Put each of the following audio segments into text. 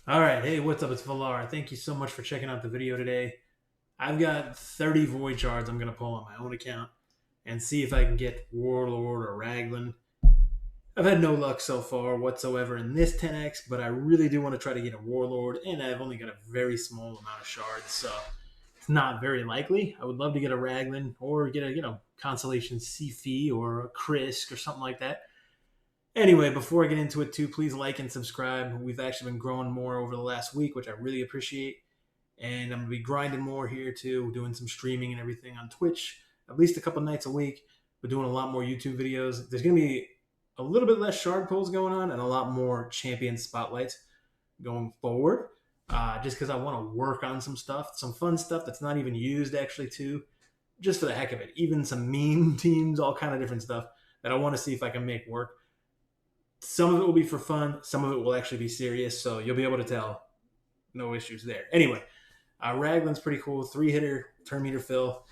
All right, hey, what's up? It's Valar. Thank you so much for checking out the video today. I've got 30 void shards I'm going to pull on my own account and see if I can get Warlord or Raglan. I've had no luck so far whatsoever in this 10x, but I really do want to try to get a Warlord, and I've only got a very small amount of shards, so it's not very likely. I would love to get a Raglan or get a Constellation Sifi or a Krisk or something like that. Anyway, before I get into it too, please like and subscribe. We've actually been growing more over the last week, which I really appreciate. And I'm gonna be grinding more here too, doing some streaming and everything on Twitch, at least a couple nights a week. But doing a lot more YouTube videos. There's gonna be a little bit less shard pulls going on and a lot more champion spotlights going forward. Just because I want to work on some stuff, some fun stuff that's not even used actually too, just for the heck of it. Even some meme teams, all kind of different stuff that I want to see if I can make work. Some of it will be for fun. Some of it will actually be serious. So you'll be able to tell. No issues there. Anyway, Raglan's pretty cool. 3-hitter, turn meter fill,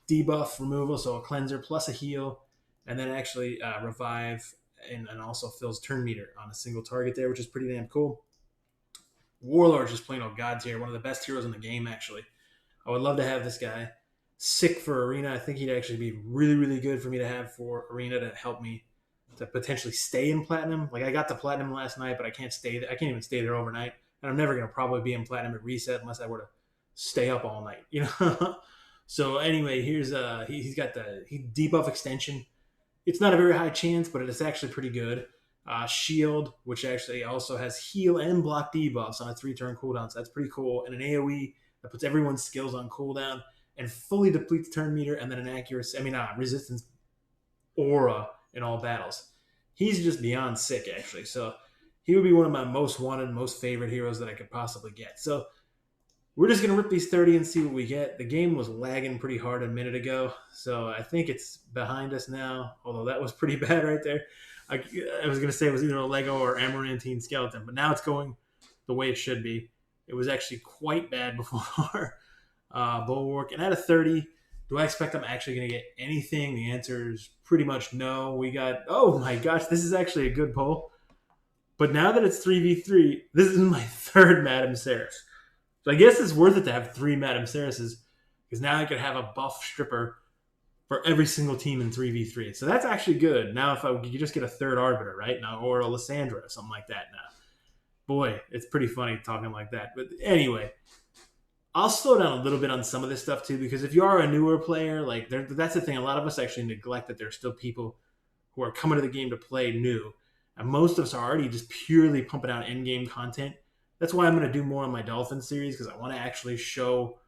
debuff removal, so a cleanser plus a heal, and then actually revive and also fills turn meter on a single target there, which is pretty damn cool. Warlord's just plain old god tier. One of the best heroes in the game, actually. I would love to have this guy. Sick for Arena. I think he'd actually be really, really good for me to have for Arena to help me to potentially stay in platinum. Like I got to platinum last night, but I can't stay there. I can't even stay there overnight, and I'm never gonna probably be in platinum at reset unless I were to stay up all night. So anyway, here's he's got the debuff extension. It's not a very high chance, but it's actually pretty good. Shield, which actually also has heal and block debuffs on a 3-turn cooldown, so that's pretty cool. And an AOE that puts everyone's skills on cooldown and fully depletes turn meter, and then an accuracy, resistance aura in all battles. He's just beyond sick, actually. So he would be one of my most wanted, most favorite heroes that I could possibly get. So we're just going to rip these 30 and see what we get. The game was lagging pretty hard a minute ago, so I think it's behind us now, although that was pretty bad right there. I was going to say it was either a Lego or Amarantine skeleton, but now it's going the way it should be. It was actually quite bad before Bulwark. And at a 30, do I expect I'm actually going to get anything? The answer is pretty much no. We got, oh my gosh, this is actually a good poll. But now that it's 3v3, this is my third Madame Ceres. So I guess it's worth it to have 3 Madame Cereses because now I could have a buff stripper for every single team in 3v3. So that's actually good. Now if I could just get a third Arbiter, right? Now, or a Lysandra or something like that now. Boy, it's pretty funny talking like that. But anyway, I'll slow down a little bit on some of this stuff too, because if you are a newer player, like that's the thing. A lot of us actually neglect that there's still people who are coming to the game to play new, and most of us are already just purely pumping out in-game content. That's why I'm going to do more on my Dolphin series because I want to actually show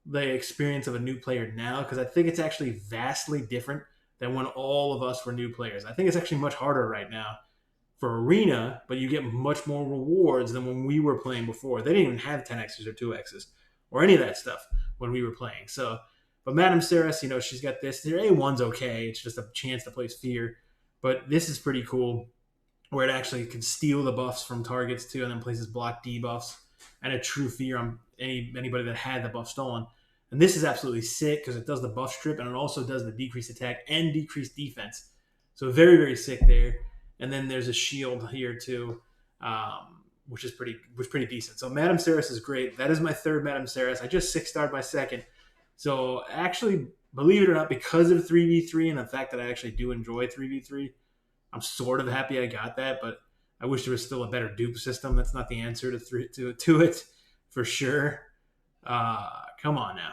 the experience of a new player now because I think it's actually vastly different than when all of us were new players. I think it's actually much harder right now for Arena, but you get much more rewards than when we were playing before. They didn't even have 10x's or 2x's or any of that stuff when we were playing. So, but Madame Ceres, she's got this. Their A1's okay. It's just a chance to place fear. But this is pretty cool where it actually can steal the buffs from targets too and then places block debuffs and a true fear on anybody that had the buff stolen. And this is absolutely sick because it does the buff strip and it also does the decreased attack and decreased defense. So very, very sick there. And then there's a shield here too, which is pretty decent. So Madame Ceres is great. That is my third Madame Ceres. I just 6-starred my second. So actually, believe it or not, because of 3v3 and the fact that I actually do enjoy 3v3, I'm sort of happy I got that, but I wish there was still a better dupe system. That's not the answer to it for sure. Come on now.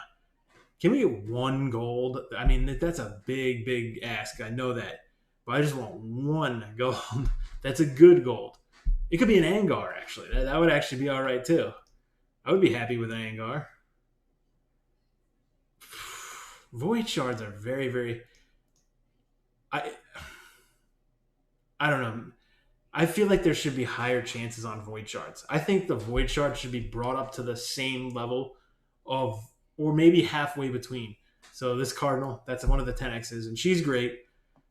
Can we get 1 gold? I mean, that's a big, big ask. I know that. But I just want 1 gold. That's a good gold. It could be an Angar, actually. That would actually be all right, too. I would be happy with an Angar. Void shards are very, very... I don't know. I feel like there should be higher chances on void shards. I think the void shard should be brought up to the same level of, or maybe halfway between. So this Cardinal, that's one of the 10x's, and she's great.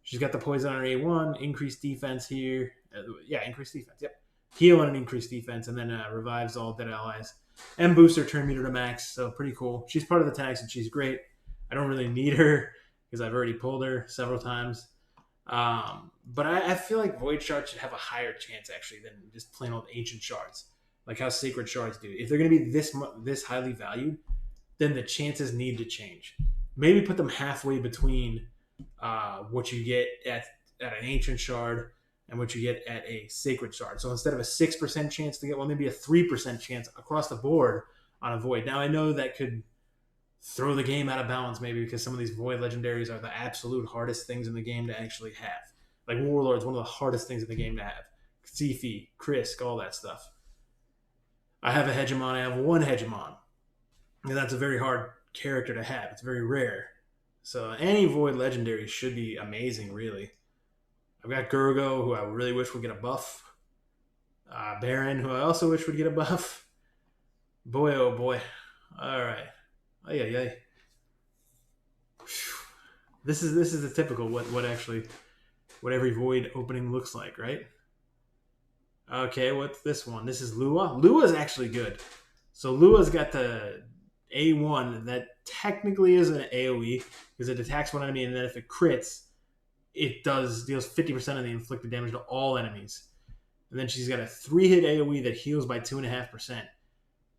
She's got the poison on her A1, increased defense here. Increased defense. Yep. Heal and an increased defense, and then revives all dead allies. And boosts her turn meter to max, so pretty cool. She's part of the 10x, and she's great. I don't really need her because I've already pulled her several times. But I feel like Void Shards should have a higher chance, actually, than just plain old Ancient Shards. like how sacred shards do. If they're going to be this highly valued, then the chances need to change. Maybe put them halfway between what you get at an ancient shard and what you get at a sacred shard. So instead of a 6% chance to get one, maybe a 3% chance across the board on a void. Now I know that could throw the game out of balance, maybe because some of these void legendaries are the absolute hardest things in the game to actually have. Like Warlord's one of the hardest things in the game to have. Sifi, Krisk, all that stuff. I have a hegemon. I have one hegemon, and that's a very hard character to have. It's very rare. So any void legendary should be amazing, really. I've got Gurgo, who I really wish would get a buff. Baron, who I also wish would get a buff. Boy, oh boy. All right. Oh yeah. This is the typical what every void opening looks like, right? Okay, what's this one? This is Lua. Lua's actually good. So Lua's got the A1 that technically is an AoE because it attacks one enemy, and then if it crits, it deals 50% of the inflicted damage to all enemies. And then she's got a 3-hit AoE that heals by 2.5%.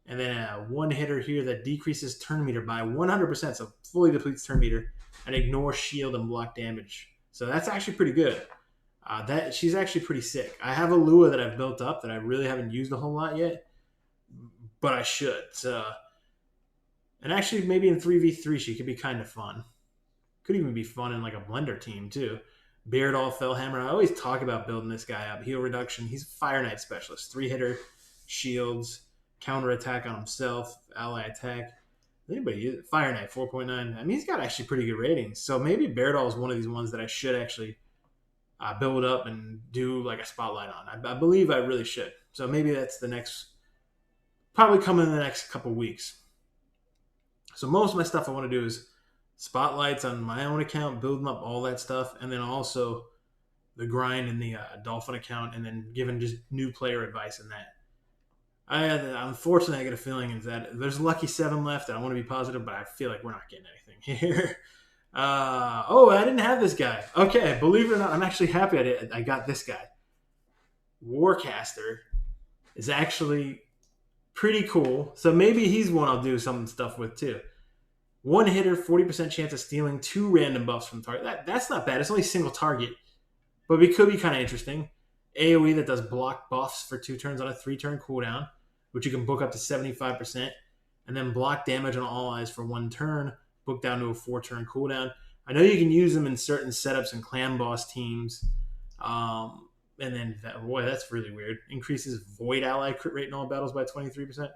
And then a 1-hitter here that decreases turn meter by 100%, so fully depletes turn meter, and ignores shield and block damage. So that's actually pretty good. She's actually pretty sick. I have a Lua that I've built up that I really haven't used a whole lot yet, but I should. And actually, maybe in 3v3, she could be kind of fun. Could even be fun in like a blender team too. Beardall Fellhammer. I always talk about building this guy up. Heal reduction. He's a Fire Knight specialist. 3-hitter, shields, counter attack on himself, ally attack. Anybody Fire Knight 4.9. I mean, he's got actually pretty good ratings. So maybe Beardall is one of these ones that I should actually build up and do like a spotlight on. I believe I really should. So maybe that's the next, probably coming in the next couple weeks. So most of my stuff I want to do is spotlights on my own account, building up all that stuff, and then also the grind in the Dolphin account, and then giving just new player advice in that. Unfortunately, I get a feeling is that there's Lucky 7 left, and I want to be positive, but I feel like we're not getting anything here. I didn't have this guy. Okay, believe it or not, I'm actually happy I got this guy. Warcaster is actually pretty cool. So maybe he's one I'll do some stuff with too. 1-hitter, 40% chance of stealing 2 random buffs from target. That's not bad. It's only single target, but it could be kind of interesting. AoE that does block buffs for 2 turns on a 3-turn cooldown, which you can book up to 75%, and then block damage on all allies for 1 turn, book down to a 4-turn cooldown. I know you can use them in certain setups and clan boss teams. And then, that's really weird. Increases void ally crit rate in all battles by 23%.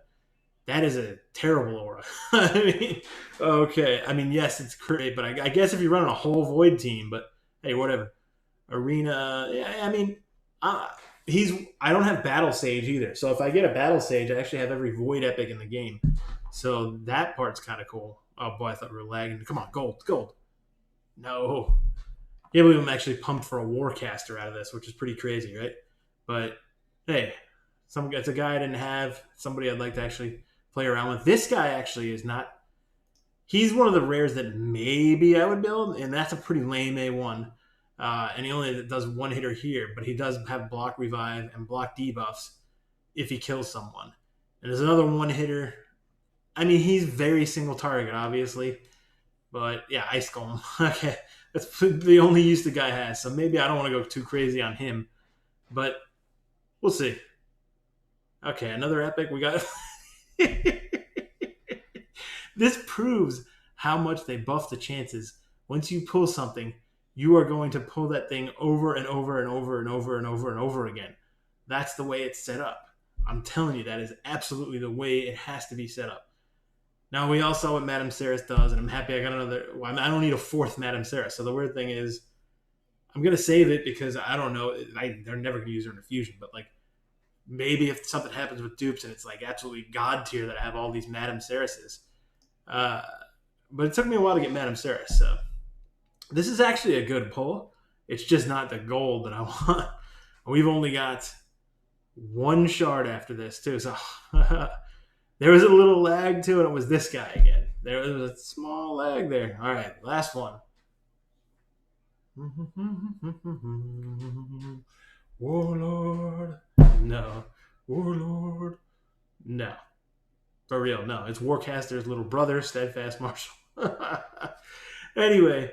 That is a terrible aura. I mean, okay. I mean, yes, it's crit, but I guess if you're running a whole void team, but hey, whatever. Arena, yeah, I mean, I don't have Battle Sage either. So if I get a Battle Sage, I actually have every void epic in the game. So that part's kind of cool. Oh boy, I thought we were lagging. Come on, gold. No. Yeah, I'm actually pumped for a Warcaster out of this, which is pretty crazy, right? But hey, it's a guy I didn't have. Somebody I'd like to actually play around with. This guy actually is not. He's one of the rares that maybe I would build, and that's a pretty lame A1. And he only does 1-hitter here, but he does have block revive and block debuffs if he kills someone. And there's another 1-hitter. I mean, he's very single target, obviously. But yeah, Ice Golem. Okay. That's the only use the guy has. So maybe I don't want to go too crazy on him. But we'll see. Okay, another epic. We got... This proves how much they buff the chances. Once you pull something, you are going to pull that thing over and over and over and over and over and over again. That's the way it's set up. I'm telling you, that is absolutely the way it has to be set up. Now, we all saw what Madame Ceres does, and I'm happy I got another... Well, I don't need a 4th Madame Ceres. So the weird thing is, I'm going to save it because I don't know. They're never going to use her in a fusion, but like maybe if something happens with dupes and it's like absolutely god tier that I have all these Madame Cereses. But it took me a while to get Madame Ceres, so this is actually a good pull. It's just not the gold that I want. We've only got 1 shard after this, too, so... There was a little lag to it. It was this guy again. There was a small lag there. All right, last one. Warlord. No. Warlord. No. For real, no. It's Warcaster's little brother, Steadfast Marshal. Anyway,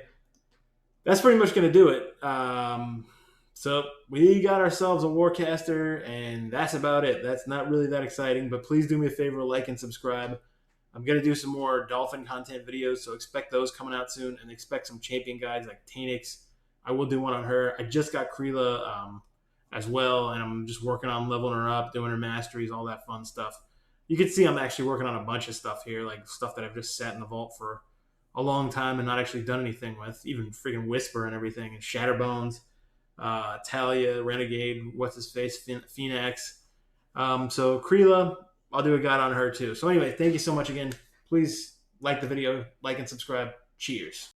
that's pretty much going to do it. So we got ourselves a Warcaster, and that's about it. That's not really that exciting, but please do me a favor, like and subscribe. I'm going to do some more Dolphin content videos, so expect those coming out soon, and expect some champion guides like Tanix. I will do one on her. I just got Kreela as well, and I'm just working on leveling her up, doing her masteries, all that fun stuff. You can see I'm actually working on a bunch of stuff here, like stuff that I've just sat in the vault for a long time and not actually done anything with, even freaking Whisper and everything, and Shatterbones, Talia, Renegade, what's his face, Phoenix. So Kreela, I'll do a guide on her too. So anyway, thank you so much again. Please like the video, like and subscribe. Cheers.